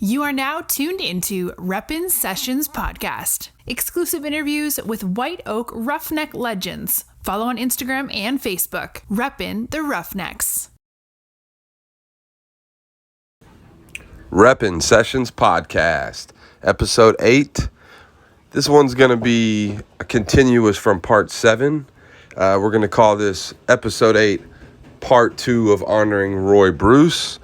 You are now tuned into Reppin Sessions Podcast. Exclusive interviews with White Oak Roughneck legends. Follow on Instagram and Facebook. Reppin the Roughnecks. Reppin Sessions Podcast, Episode 8. This one's going to be a continuous from Part 7. We're going to call this Episode 8, Part 2 of honoring Roy Bruce.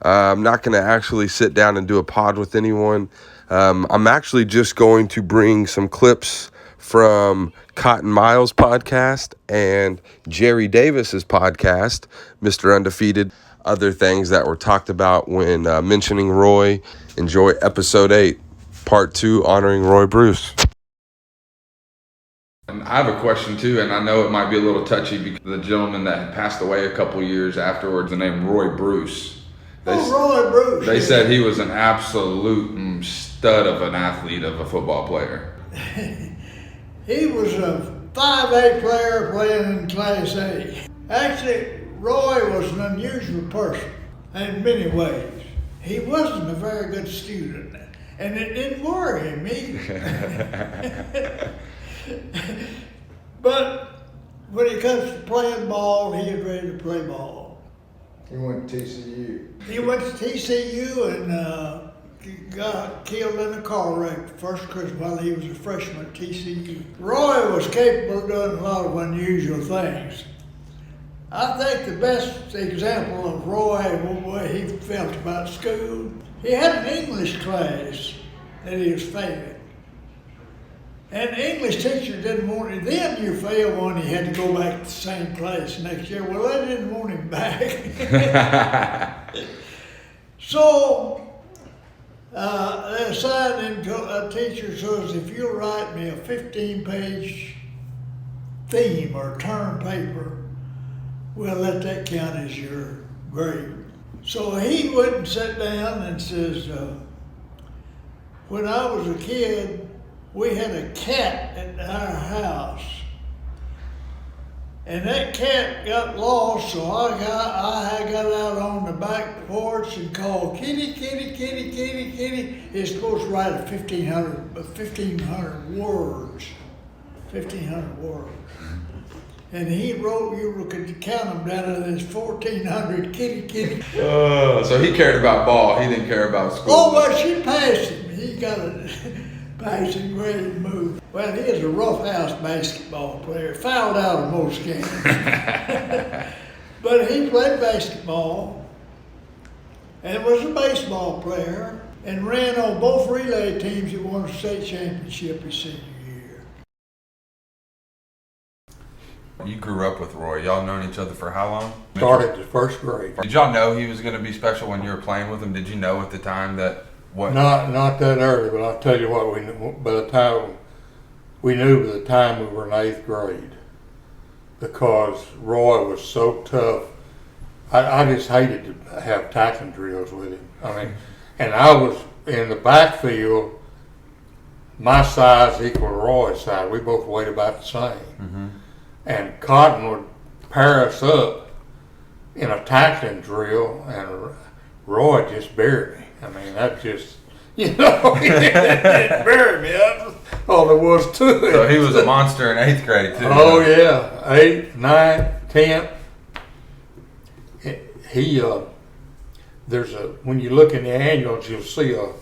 I'm not going to actually sit down and do a pod with anyone. I'm actually just going to bring some clips from Cotton Miles' podcast and Jerry Davis's podcast, Mr. Undefeated. Other things that were talked about when mentioning Roy. Enjoy Episode 8, Part 2, honoring Roy Bruce. And I have a question too, and I know it might be a little touchy because the gentleman that had passed away a couple years afterwards, the name Roy Bruce. Roy Bruce. They said he was an absolute stud of an athlete, of a football player. He was a 5A player playing in Class A. Actually, Roy was an unusual person in many ways. He wasn't a very good student, and it didn't worry him either. But when it comes to playing ball, he was ready to play ball. He went to TCU. He went to TCU and got killed in a car wreck the first Christmas while he was a freshman at TCU. Roy was capable of doing a lot of unusual things. I think the best example of Roy, what he felt about school, he had an English class that he was failing. And the English teacher didn't want him. Then you fail one, he had to go back to the same class next year. Well, they didn't want him back. So they assigned him to a teacher says, if you'll write me a 15-page theme or term paper, we'll let that count as your grade. So he went and sat down and says, when I was a kid, we had a cat at our house. And that cat got lost, so I got out on the back porch and called, kitty, kitty, kitty, kitty, kitty. It's supposed to write 1,500 words. 1,500 words. And he wrote, you could count them down to this 1,400 kitty, kitty. So he cared about ball, he didn't care about school. Oh, well, she passed him. He got a passing grade move. Well, he is a roughhouse basketball player, fouled out of most games. But he played basketball and was a baseball player and ran on both relay teams that won a state championship his senior year. You grew up with Roy. Y'all known each other for how long? Started the first grade. Did y'all know he was going to be special when you were playing with him? Did you know at the time that what? Not that early, but I'll tell you what, we knew by the time we were in 8th grade, because Roy was so tough. I just hated to have tackling drills with him. I mean, and I was in the backfield, my size equal to Roy's size. We both weighed about the same. Mm-hmm. And Cotton would pair us up in a tackling drill, and Roy just buried me. I mean, that just, it buried me. That's all there was to it. So he was a monster in 8th grade too. Oh yeah, 8th, 9th, 10th. When you look in the annuals, you'll see a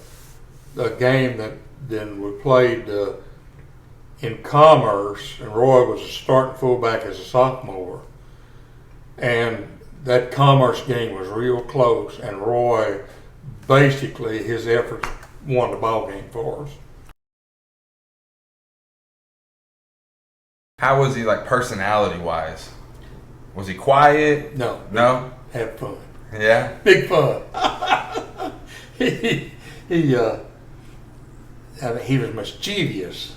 game that then we played in Commerce, and Roy was a starting fullback as a sophomore. And that Commerce game was real close, and Roy, basically, his efforts won the ball game for us. How was he, like, personality-wise? Was he quiet? No. Had fun. Yeah? Big fun. he was mischievous.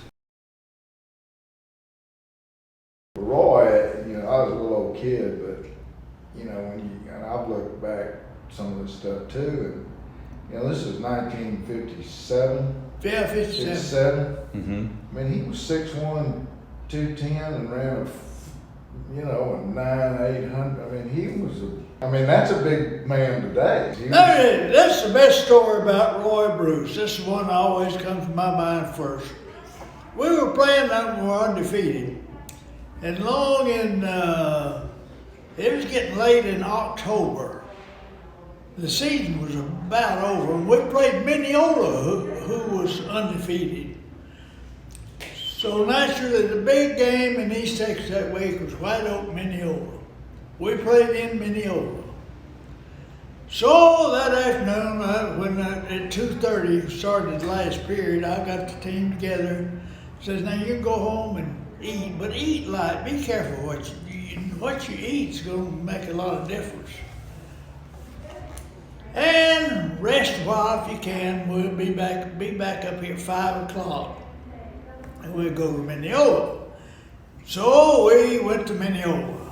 Roy, I was a little old kid, but and I've looked back some of this stuff too, and this is 1957. Yeah, 57. Mm-hmm. I mean, he was 6'1", 210, and ran a 9, 800. I mean, he was a I mean, that's a big man today. That's the best story about Roy Bruce. This is one that always comes to my mind first. We were playing and we were undefeated. And it was getting late in October. The season was about over, and we played Mineola, who was undefeated. So naturally, the big game in East Texas that week was White Oak, Mineola. We played in Mineola. So that afternoon, when at 2:30 started the last period, I got the team together. Says, now you can go home and eat, but eat light. Be careful what you eat. What you eat is going to make a lot of difference. And rest a while if you can. We'll be back up here at 5 o'clock. And we'll go to Mineola. So we went to Mineola.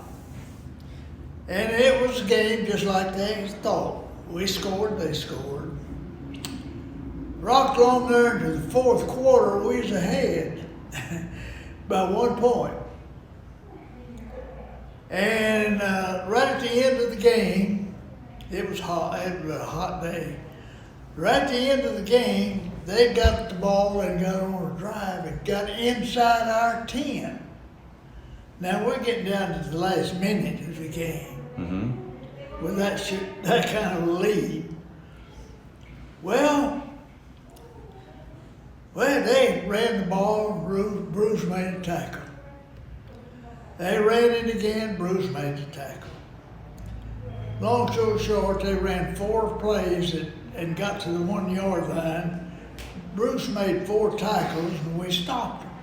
And it was a game just like they thought. We scored, they scored. Rocked along there into the fourth quarter, we was ahead by 1 point. And right at the end of the game, it was hot, it was a hot day. Right at the end of the game, they got the ball and got on a drive and got inside our 10. Now we're getting down to the last minute of the game. Mm-hmm. With that kind of lead. Well, they ran the ball, Bruce made a tackle. They ran it again, Bruce made the tackle. Long story short, they ran 4 plays and got to the 1 yard line. Bruce made 4 tackles and we stopped them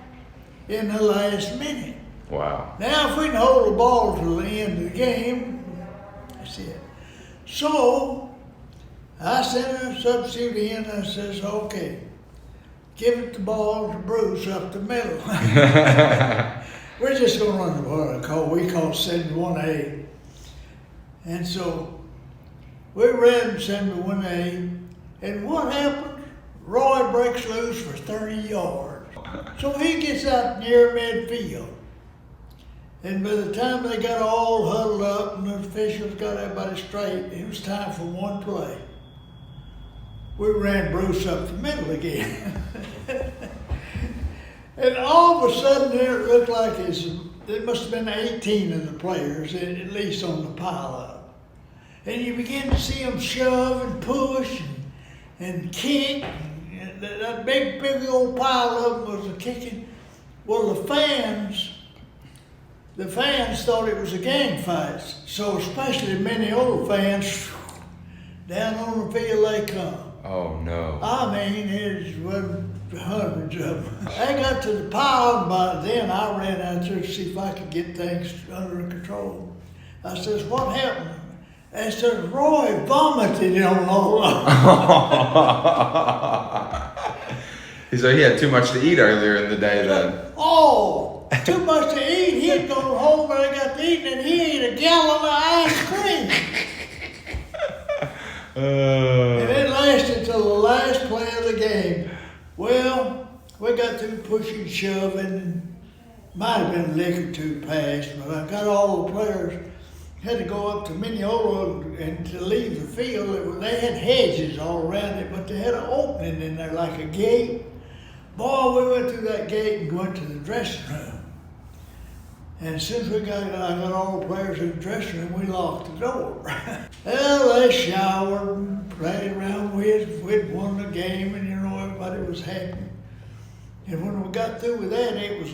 in the last minute. Wow. Now, if we can hold the ball to the end of the game, that's it. So, I sent a substitute in and I says, okay, give it the ball to Bruce up the middle. We're just going to run what we call 71A. And so, we ran 71A, and what happened? Roy breaks loose for 30 yards. So he gets out near midfield. And by the time they got all huddled up and the officials got everybody straight, it was time for one play. We ran Bruce up the middle again. And all of a sudden there it looked like there must have been 18 of the players, at least on the pile-up. And you begin to see them shove and push and kick. And that big old pile of them was a kicking. Well, the fans thought it was a gang fight. So especially many old fans, down on the field they come. Oh no. I mean, it was hundreds of them. I got to the pile, and by then I ran out there to see if I could get things under control. I says, what happened? And says, Roy vomited on all of them. He said he had too much to eat earlier in the day then. Oh, too much to eat. He had gone home and I got to eat, and he ate a gallon of ice cream. And it lasted till the last play of the game. Well, we got through pushing, shoving. Might have been a lick or two past, but I got all the players. Had to go up to Mineola and to leave the field. They had hedges all around it, but they had an opening in there like a gate. Boy, we went through that gate and went to the dressing room. And as soon as I got all the players in the dressing room, we locked the door. Well, they showered and played around with. We'd won the game, and everybody was happy. And when we got through with that, it was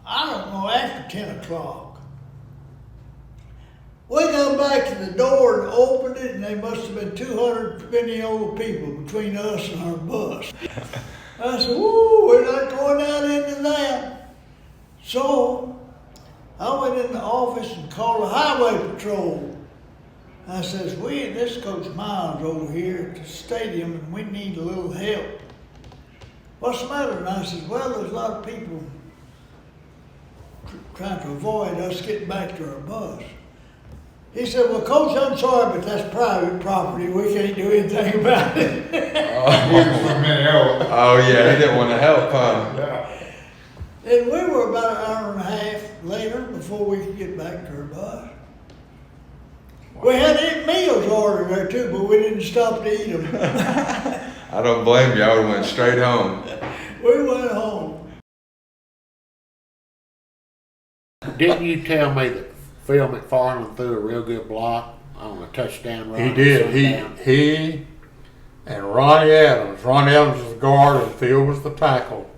after 10 o'clock. We got back to the door and opened it, and there must have been 200 Mineola people between us and our bus. I said, woo, we're not going out into that. So I went in the office and called the highway patrol. I says, this Coach Miles over here at the stadium, and we need a little help. What's the matter? And I said, well, there's a lot of people trying to avoid us getting back to our bus. He said, well, Coach, I'm sorry, but that's private property. We can't do anything about it. Oh, yeah, he didn't want to help, huh? Yeah. And we were about an hour and a half later before we could get back to our bus. We had 8 meals ordered there too, but we didn't stop to eat them. I don't blame you. I would have went straight home. We went home. Didn't you tell me that Phil McFarland threw a real good block on a touchdown run? He did. He and Ronnie Adams. Ronnie Adams was the guard and Phil was the tackle.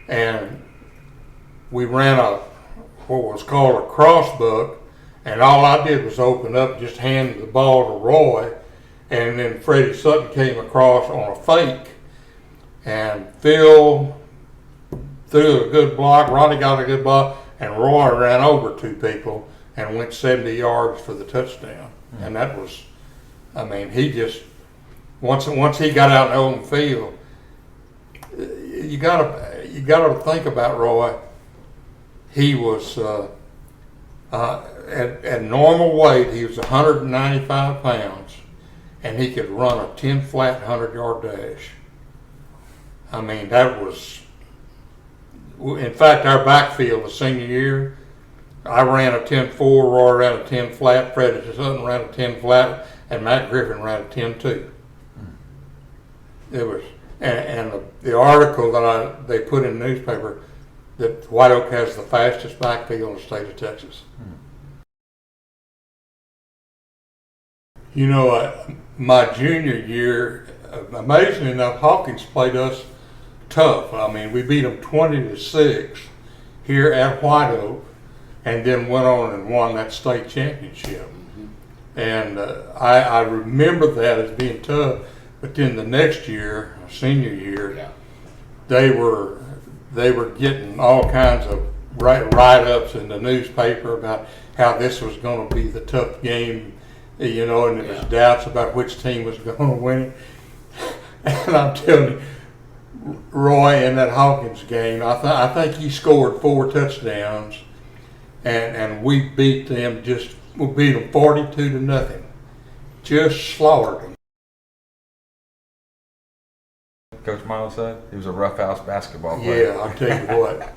And we ran what was called a crossbuck, and all I did was open up and just hand the ball to Roy, and then Freddie Sutton came across on a fake, and Phil threw a good block, Ronnie got a good block, and Roy ran over 2 people and went 70 yards for the touchdown. And that was, I mean, he just, once he got out in the open field, you gotta think about Roy. He was at normal weight. He was 195 pounds, and he could run a 10 flat 100-yard dash. I mean, that was. In fact, our backfield the senior year, I ran a 10-4, Roy ran a 10 flat, Freddie Sutton ran a 10 flat, and Matt Griffin ran a 10-2. It was, and the article that they put in the newspaper that White Oak has the fastest backfield in the state of Texas. You know, my junior year, amazingly enough, Hawkins played us tough. I mean, we beat them 20-6 here at White Oak, and then went on and won that state championship. And I remember that as being tough. But then the next year, senior year, they were getting all kinds of write-ups in the newspaper about how this was going to be the tough game, you know, and there was doubts about which team was going to win it. And I'm telling you, Roy in that Hawkins game, I think he scored 4 touchdowns, and we beat them we beat them 42-0, just slaughtered them. Coach Miles said he was a roughhouse basketball player. Yeah, I'll tell you what,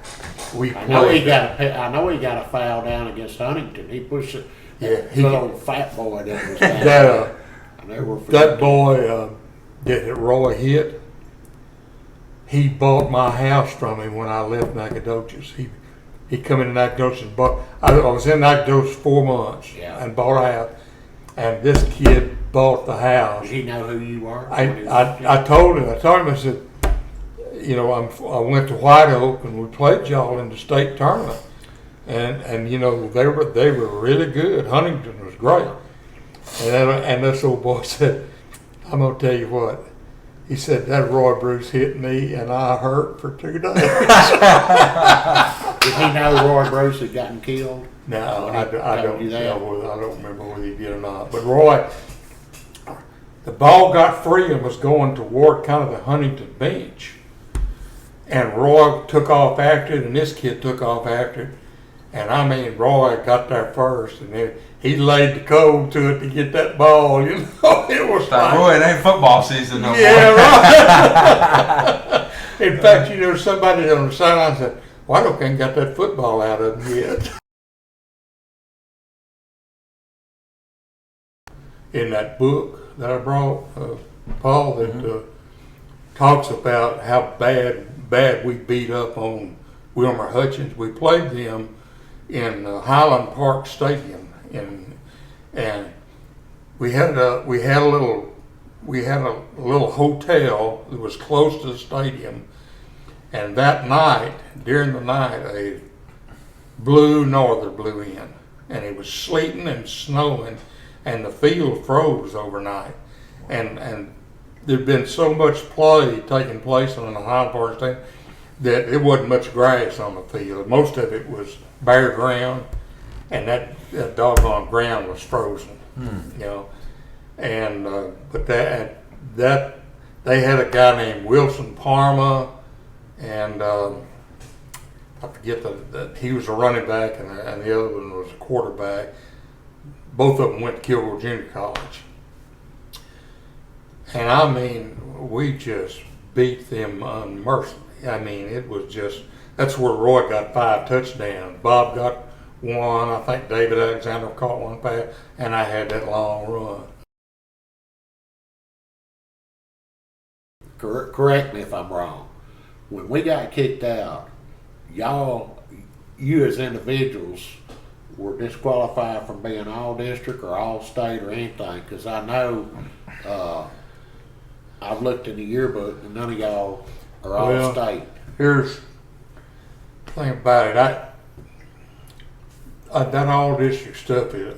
we I know he played. got a foul down against Huntington. He pushed it. Yeah, Little fat boy that was down. I never forget That boy that Roy hit. He bought my house from me when I left Nacogdoches. He come into Nacogdoches and bought. I was in Nacogdoches 4 months and bought a house. And this kid bought the house. Did he know who you were? I told him. I said, you know, I went to White Oak and we played y'all in the state tournament, and you know they were really good. Huntington was great, and this old boy said, I'm gonna tell you what. He said, that Roy Bruce hit me and I hurt for 2 days. Did he know Roy Bruce had gotten killed? No, I don't remember whether he did or not. But Roy, the ball got free and was going toward kind of the Huntington bench. And Roy took off after it, and this kid took off after it. And I mean, Roy got there first, and then he laid the code to it to get that ball. You know, it was like, Roy, it ain't football season no more. yeah, right. In fact, you know, somebody on the sideline said, "Why don't they got that football out of him yet?" In that book that I brought, Paul, that talks about how bad we beat up on Wilmer Hutchins. We played them in Highland Park Stadium, and we had a little hotel that was close to the stadium. And that night, during the night, a blue norther blew in, and it was sleeting and snowing, and the field froze overnight. And there'd been so much play taking place on the Highland Park Stadium that there wasn't much grass on the field. Most of it was bare ground, and that doggone ground was frozen. You know, and but that they had a guy named Wilson Parma, and I forget that he was a running back, and the other one was a quarterback. Both of them went to Kilgore Junior College, and I mean, we just beat them unmercifully. I mean, it was just, that's where Roy got 5 touchdowns. Bob got one. I think David Alexander caught one pass, and I had that long run. Correct me if I'm wrong. When we got kicked out, you as individuals were disqualified from being all district or all state or anything, because I know I've looked in the yearbook and none of y'all are all state. Here's the thing about it. That all district stuff is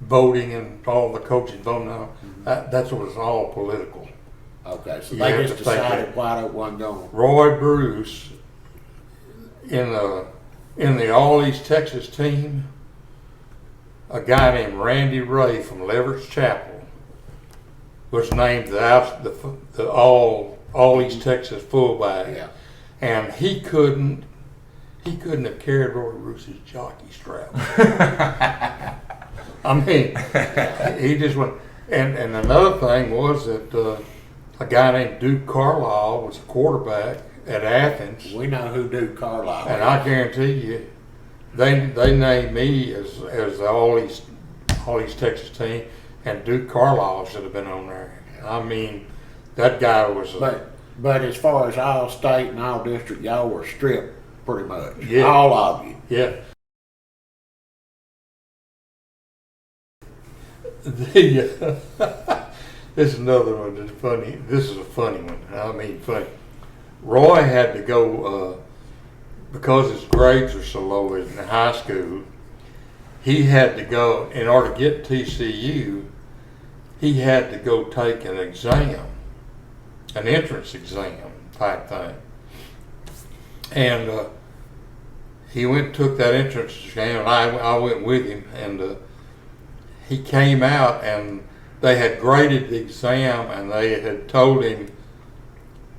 voting and all the coaches voting on. That's what it's all political. Okay, so You they have just to think decided that. why don't one go. Roy Bruce in the All East Texas team, a guy named Randy Ray from Leverett Chapel was named the All East Texas fullback. Yeah. And he couldn't have carried Roy Bruce's jockey strap. I mean, he just went. And another thing was that a guy named Duke Carlisle was a quarterback at Athens. We know who Duke Carlisle And is. I guarantee you, they named me as the All East Texas team, and Duke Carlisle should have been on there. I mean, that guy was. But as far as all state and all district, y'all were stripped pretty much. Yeah. All of you. Yeah. This is another one that's funny. This is a funny one. I mean, funny. Roy had to go because his grades were so low in high school. He had to go in order to get TCU. He had to go take an exam, an entrance exam type thing, and he went and took that entrance exam. And I went with him, and he came out and they had graded the exam, and they had told him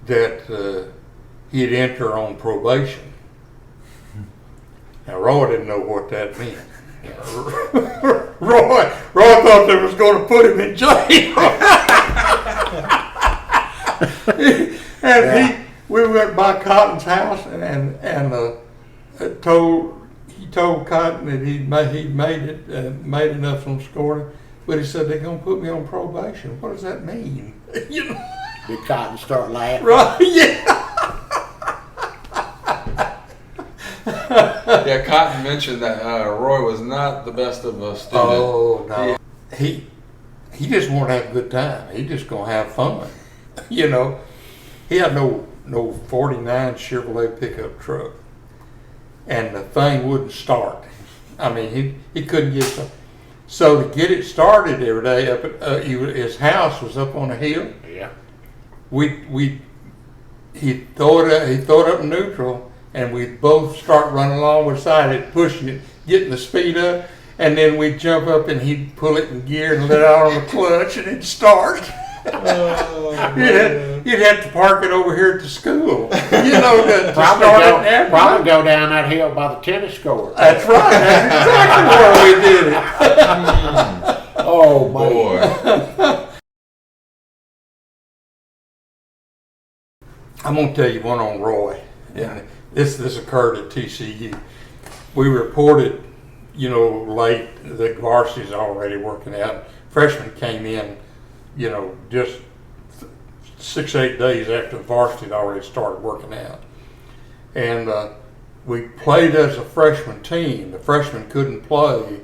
that he'd enter on probation. Now, Roy didn't know what that meant. Roy thought they was going to put him in jail. And we went by Cotton's house, and he told Cotton that he'd made it, made enough on scoring, but he said they're going to put me on probation. What does that mean? You know? Did Cotton start laughing? Right? Yeah. Yeah, Cotton mentioned that Roy was not the best of a student. Oh no. He just wanted to have a good time. He just gonna have fun. You know. He had no 49 Chevrolet pickup truck, and the thing wouldn't start. I mean, he couldn't get some. So to get it started every day, up at, his house was up on a hill. Yeah. He'd throw it up in neutral, and we'd both start running along beside it, pushing it, getting the speed up, and then we'd jump up and he'd pull it in gear and let out on the clutch, and it'd start. You'd have to park it over here at the school. You know, to Probably go down that hill by the tennis court. That's right. That's exactly where we did it. Oh, Boy. I'm going to tell you one on Roy. Yeah. This occurred at TCU. We reported, late, the varsity's already working out. Freshmen came in, just 6-8 days after the varsity had already started working out. And we played as a freshman team. The freshmen couldn't play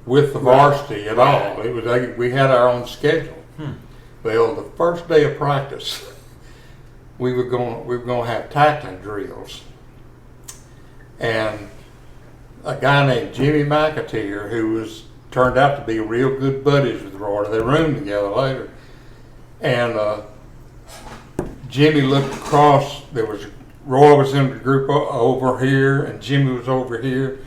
with the varsity at all. It was we had our own schedule. Well, the first day of practice, we were going to have tackling drills, and a guy named Jimmy McAteer, who turned out to be real good buddies with Roy. They roomed together later, and Jimmy looked across. Roy was in the group over here, and Jimmy was over here,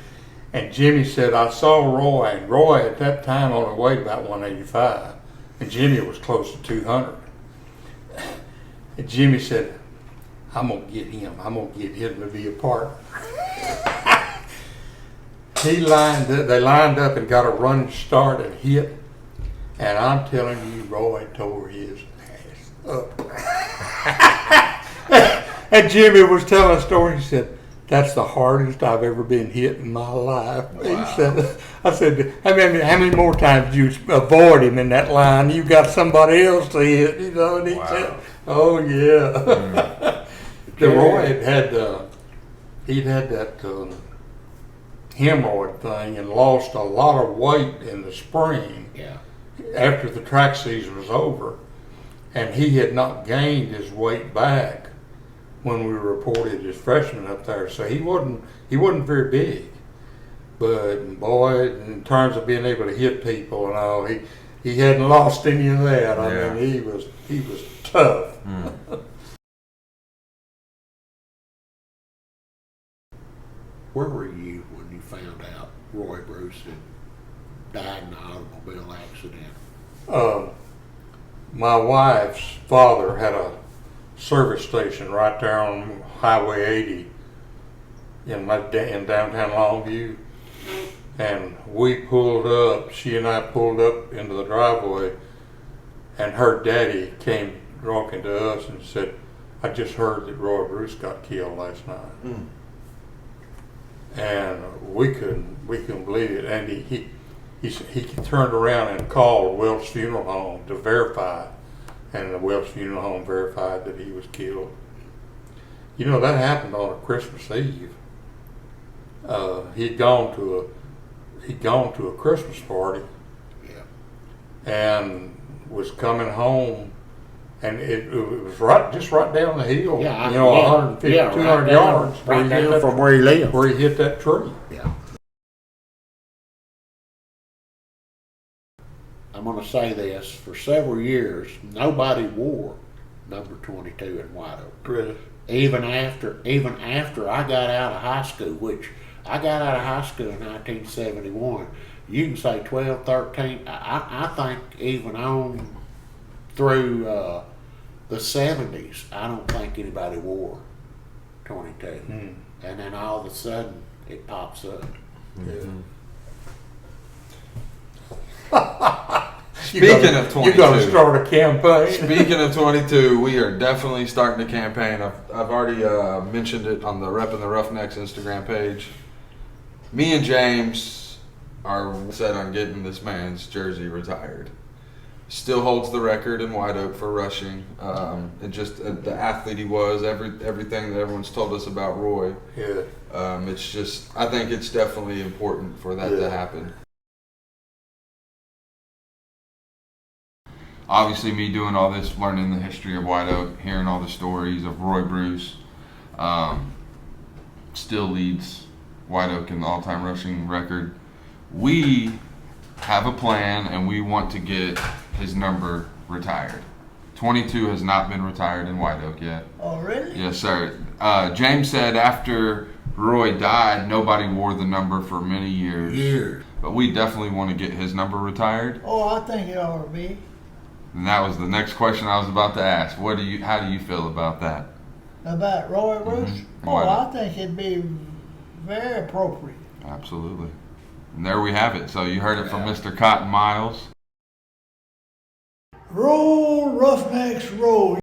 and Jimmy said, "I saw Roy," and Roy at that time only weighed about 185, and Jimmy was close to 200. And Jimmy said, "I'm going to get him. I'm going to get him to be a partner." They lined up and got a running start and hit. And I'm telling you, Roy tore his ass up. And Jimmy was telling a story. He said, that's the hardest I've ever been hit in my life. He said, I said, how many more times did you avoid him in that line? You got somebody else to hit, you know? And he said, oh yeah. Roy he'd had that hemorrhoid thing and lost a lot of weight in the spring. Yeah. After the track season was over, and he had not gained his weight back when we reported his freshman up there, so he wasn't very big. But boy, in terms of being able to hit people and all, he hadn't lost any of that. I mean, he was tough. Where were you when you found out Roy Bruce had died in an automobile accident? My wife's father had a service station right there on Highway 80 in downtown Longview, and she and I pulled up into the driveway, and her daddy came walking to us and said, I just heard that Roy Bruce got killed last night. And we couldn't believe it, and he turned around and called Welch Funeral Home to verify, and the Welch Funeral Home verified that he was killed. You know, that happened on a Christmas Eve. He'd gone to a Christmas party, and was coming home, and it was just right down the hill. 150, 200 yards right down from where he lived. Where he hit that tree. Yeah. I'm going to say this, for several years, nobody wore number 22 in White Oak. Really? Even after I got out of high school, which I got out of high school in 1971, you can say 12, 13, I think even on through the 70s, I don't think anybody wore 22. And then all of a sudden, it pops up. Speaking of 22, you got to start a campaign. Speaking of 22, we are definitely starting a campaign. I've already mentioned it on the Reppin the Roughnecks Instagram page. Me and James are set on getting this man's jersey retired. Still holds the record in White Oak for rushing. And just the athlete he was, everything that everyone's told us about Roy. Yeah. It's just, I think it's definitely important for that to happen. Obviously, me doing all this, learning the history of White Oak, hearing all the stories of Roy Bruce, still leads White Oak in the all-time rushing record. We have a plan, and we want to get his number retired. 22 has not been retired in White Oak yet. Oh, really? Yes, sir. James said after Roy died, nobody wore the number for many years. But we definitely want to get his number retired. Oh, I think it ought to be. And that was the next question I was about to ask. How do you feel about that? About Roy Bruce? Mm-hmm. Oh, I think it'd be very appropriate. Absolutely. And there we have it. So you heard it from Mr. Cotton Miles. Roll, Roughnecks, roll.